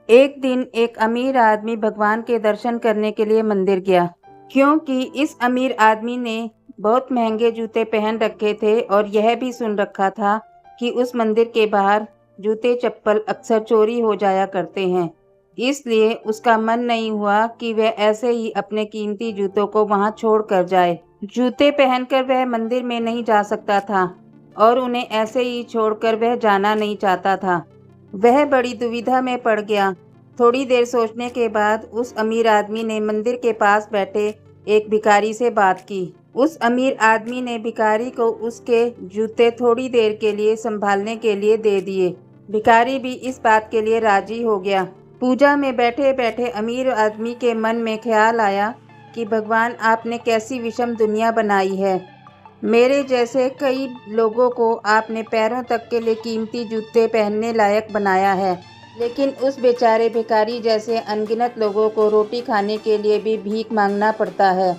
एक दिन एक अमीर आदमी भगवान के दर्शन करने के लिए मंदिर गया, क्योंकि इस अमीर आदमी ने बहुत महंगे जूते पहन रखे थे और यह भी सुन रखा था कि उस मंदिर के बाहर जूते चप्पल अक्सर चोरी हो जाया करते हैं। इसलिए उसका मन नहीं हुआ कि वह ऐसे ही अपने कीमती जूतों को वहां छोड़ कर जाए। जूते पहनकर वह मंदिर में नहीं जा सकता था और उन्हें ऐसे ही छोड़कर वह जाना नहीं चाहता था। वह बड़ी दुविधा में पड़ गया। थोड़ी देर सोचने के बाद उस अमीर आदमी ने मंदिर के पास बैठे एक भिखारी से बात की। उस अमीर आदमी ने भिखारी को उसके जूते थोड़ी देर के लिए संभालने के लिए दे दिए। भिखारी भी इस बात के लिए राजी हो गया। पूजा में बैठे बैठे अमीर आदमी के मन में ख्याल आया कि भगवान, आपने कैसी विषम दुनिया बनाई है। मेरे जैसे कई लोगों को आपने पैरों तक के लिए कीमती जूते पहनने लायक बनाया है, लेकिन उस बेचारे भिखारी जैसे अनगिनत लोगों को रोटी खाने के लिए भी भीख मांगना पड़ता है।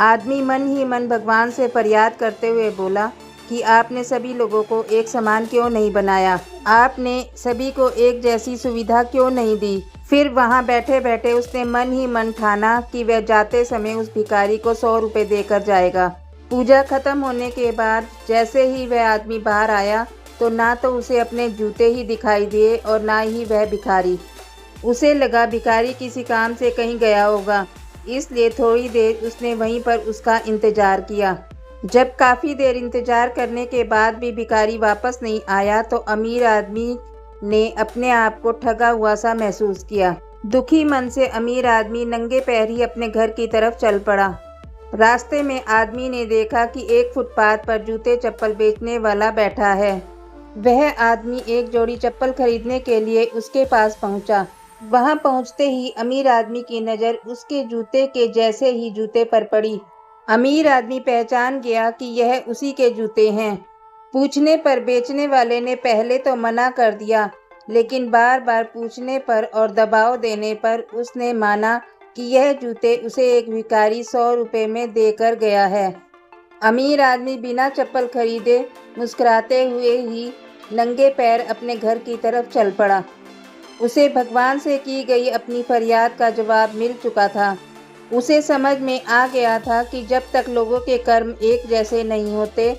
आदमी मन ही मन भगवान से फरियाद करते हुए बोला कि आपने सभी लोगों को एक समान क्यों नहीं बनाया, आपने सभी को एक जैसी सुविधा क्यों नहीं दी। फिर वहां बैठे बैठे उसने मन ही मन ठाना कि वह जाते समय उस भिखारी को 100 रुपये देकर जाएगा। पूजा खत्म होने के बाद जैसे ही वह आदमी बाहर आया तो ना तो उसे अपने जूते ही दिखाई दिए और ना ही वह भिखारी। उसे लगा भिखारी किसी काम से कहीं गया होगा, इसलिए थोड़ी देर उसने वहीं पर उसका इंतजार किया। जब काफ़ी देर इंतजार करने के बाद भी भिखारी वापस नहीं आया तो अमीर आदमी ने अपने आप को ठगा हुआ सा महसूस किया। दुखी मन से अमीर आदमी नंगे पैर ही अपने घर की तरफ चल पड़ा। रास्ते में आदमी ने देखा कि एक फुटपाथ पर जूते चप्पल बेचने वाला बैठा है। वह आदमी एक जोड़ी चप्पल खरीदने के लिए उसके पास पहुंचा। वहां पहुंचते ही अमीर आदमी की नज़र उसके जूते के जैसे ही जूते पर पड़ी। अमीर आदमी पहचान गया कि यह उसी के जूते हैं। पूछने पर बेचने वाले ने पहले तो मना कर दिया, लेकिन बार बार पूछने पर और दबाव देने पर उसने माना कि यह जूते उसे एक भिखारी 100 रुपये में देकर गया है। अमीर आदमी बिना चप्पल खरीदे मुस्कुराते हुए ही नंगे पैर अपने घर की तरफ चल पड़ा। उसे भगवान से की गई अपनी फरियाद का जवाब मिल चुका था। उसे समझ में आ गया था कि जब तक लोगों के कर्म एक जैसे नहीं होते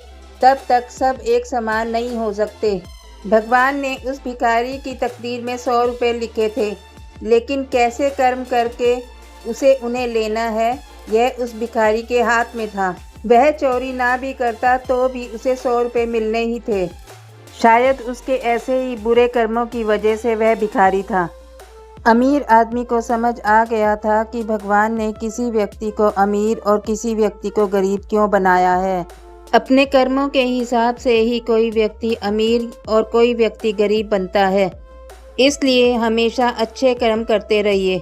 तब तक सब एक समान नहीं हो सकते। भगवान ने उस भिखारी की तकदीर में 100 रुपये लिखे थे, लेकिन कैसे कर्म करके उसे उन्हें लेना है यह उस भिखारी के हाथ में था। वह चोरी ना भी करता तो भी उसे 100 रुपये मिलने ही थे। शायद उसके ऐसे ही बुरे कर्मों की वजह से वह भिखारी था। अमीर आदमी को समझ आ गया था कि भगवान ने किसी व्यक्ति को अमीर और किसी व्यक्ति को गरीब क्यों बनाया है। अपने कर्मों के हिसाब से ही कोई व्यक्ति अमीर और कोई व्यक्ति गरीब बनता है। इसलिए हमेशा अच्छे कर्म करते रहिए।